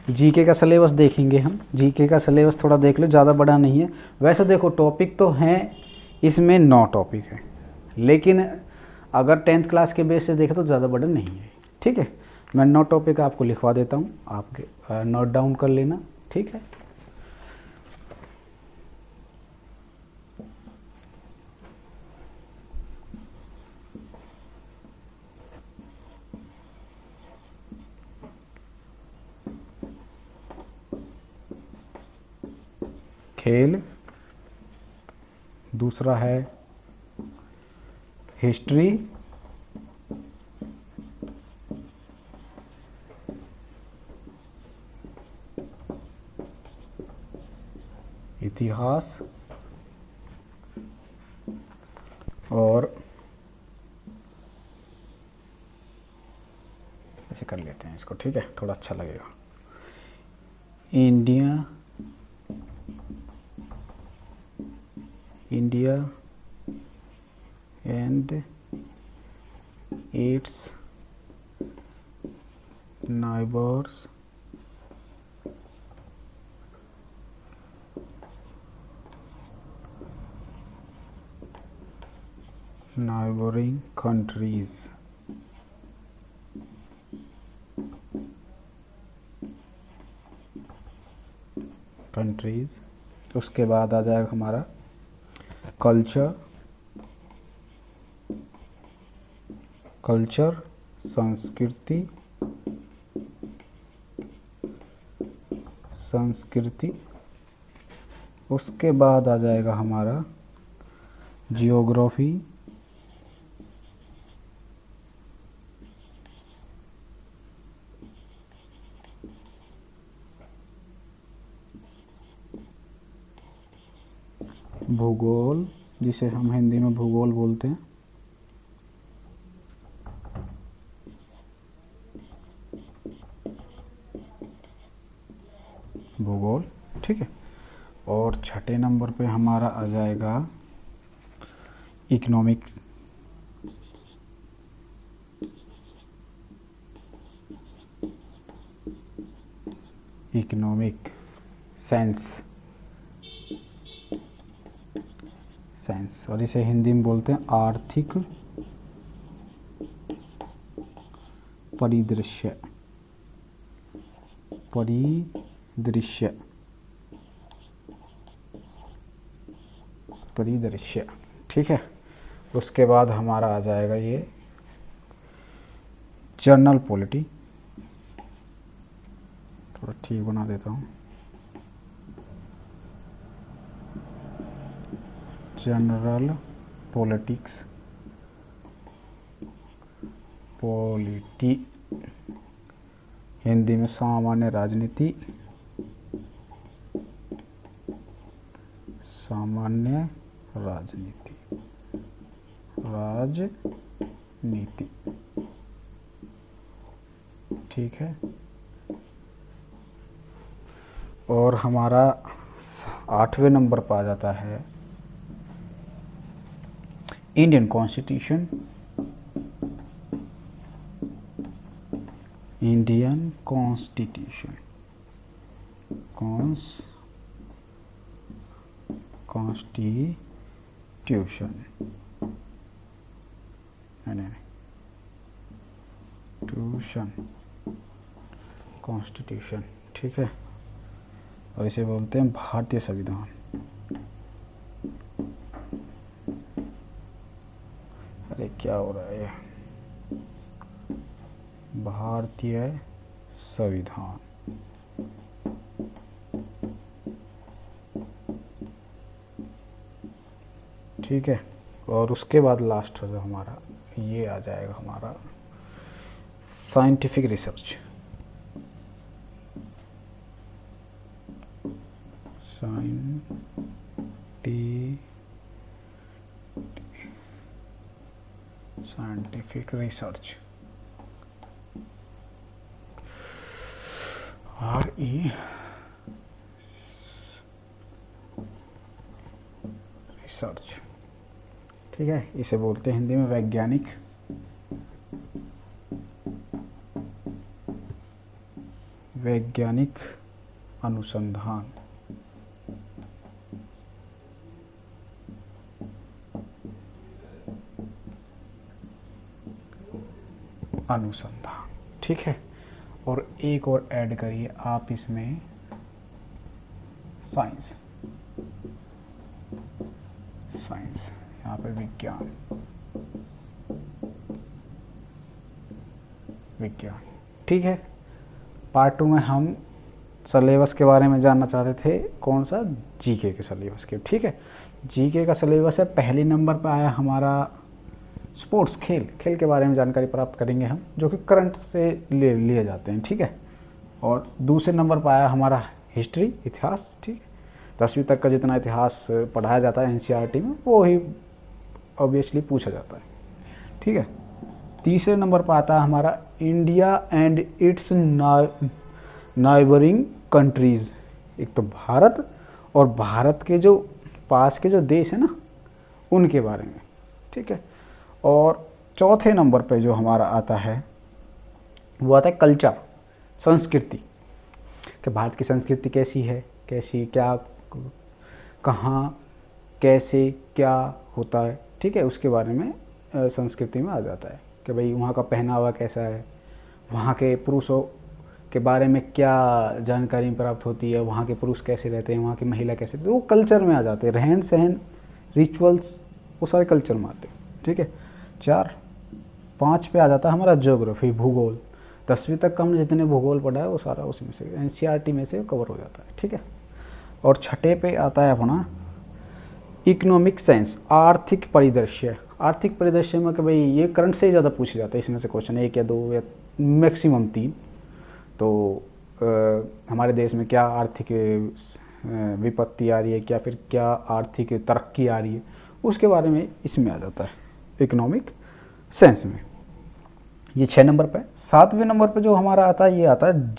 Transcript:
GK का syllabus देखेंगे हम। जीके का सिलेबस थोड़ा देख लो, ज़्यादा बड़ा नहीं है। वैसे देखो टॉपिक तो हैं इसमें 9 टॉपिक हैं, लेकिन अगर 10th क्लास के बेस से देखें तो ज़्यादा बड़ा नहीं है। ठीक है, मैं 9 टॉपिक आपको लिखवा देता हूँ, आपके नोट डाउन कर लेना। ठीक है, खेल, दूसरा है हिस्ट्री, इतिहास, और ऐसे कर लेते हैं इसको। ठीक है, थोड़ा अच्छा लगेगा। India and it's neighbours, neighboring countries. उसके बाद आ जाएगा हमारा कल्चर, संस्कृति। उसके बाद आ जाएगा हमारा जियोग्राफी, भूगोल, जिसे हम हिंदी में भूगोल बोलते हैं। भूगोल, ठीक है। और छठे नंबर पे हमारा आ जाएगा इकोनॉमिक्स, इकोनॉमिक साइंस, और इसे हिंदी में बोलते हैं आर्थिक परिदृश्य। ठीक है। उसके बाद हमारा आ जाएगा ये जनरल पॉलिटी, थोड़ा ठीक बना देता हूँ, जनरल पॉलिटिक्स, हिंदी में सामान्य राजनीति, राजनीति। ठीक है। और हमारा 8वें नंबर पर आ जाता है इंडियन कॉन्स्टिट्यूशन, कॉन्स्टिट्यूशन। ठीक है, और इसे बोलते हैं भारतीय संविधान। अरे क्या हो रहा है, भारतीय संविधान। ठीक है। और उसके बाद लास्ट जो हमारा ये आ जाएगा हमारा scientific research, scientific research, RE research. ठीक है, इसे बोलते हैं हिंदी में वैज्ञानिक अनुसंधान, अनुसंधान, ठीक है। और एक और ऐड करिए आप इसमें साइंस, साइंस यहाँ पे विज्ञान, विज्ञान, ठीक है। पार्ट 2 में हम सिलेबस के बारे में जानना चाहते थे, कौन सा, जीके के सिलेबस के, ठीक है। जीके का सिलेबस है, पहले नंबर पर आया हमारा स्पोर्ट्स, खेल, खेल के बारे में जानकारी प्राप्त करेंगे हम, जो कि करंट से लिए जाते हैं, ठीक है। और दूसरे नंबर पर आया हमारा हिस्ट्री, इतिहास, ठीक है। 10वीं तक का जितना इतिहास पढ़ाया जाता है एनसीईआरटी में वो ही ऑब्वियसली पूछा जाता है, ठीक है। तीसरे नंबर पर आता है हमारा India and it's neighbouring countries, एक तो भारत और भारत के जो पास के जो देश है ना उनके बारे में, ठीक है। और चौथे नंबर पे जो हमारा आता है वो आता है कल्चर, संस्कृति, कि भारत की संस्कृति कैसी है, कैसी, क्या, कहाँ, कैसे, क्या होता है, ठीक है। उसके बारे में संस्कृति में आ जाता है कि भाई वहाँ का पहनावा कैसा है, वहाँ के पुरुषों के बारे में क्या जानकारी प्राप्त होती है, वहाँ के पुरुष कैसे रहते हैं, वहाँ की महिला कैसे रहती है, वो कल्चर में आ जाते हैं, रहन सहन, रिचुअल्स, वो सारे कल्चर में आते हैं, ठीक है। 5 पे आ जाता है हमारा ज्योग्राफी, भूगोल। 10वीं तक का हमने जितने भूगोल पढ़ा है वो सारा उसमें से एनसीईआरटी में से कवर हो जाता है, ठीक है। और छठे पे आता है अपना इकोनॉमिक साइंस, आर्थिक परिदृश्य। आर्थिक परिदृश्य में कि भाई ये करंट से ही ज़्यादा पूछे जाते हैं, इसमें से क्वेश्चन 1 या 2 या मैक्सिमम 3। तो हमारे देश में क्या आर्थिक विपत्ति आ रही है, क्या फिर क्या आर्थिक तरक्की आ रही है, उसके बारे में इसमें आ जाता है इकोनॉमिक साइंस में। ये 6 नंबर पे। 7वें नंबर पे जो हमारा आता है ये आता है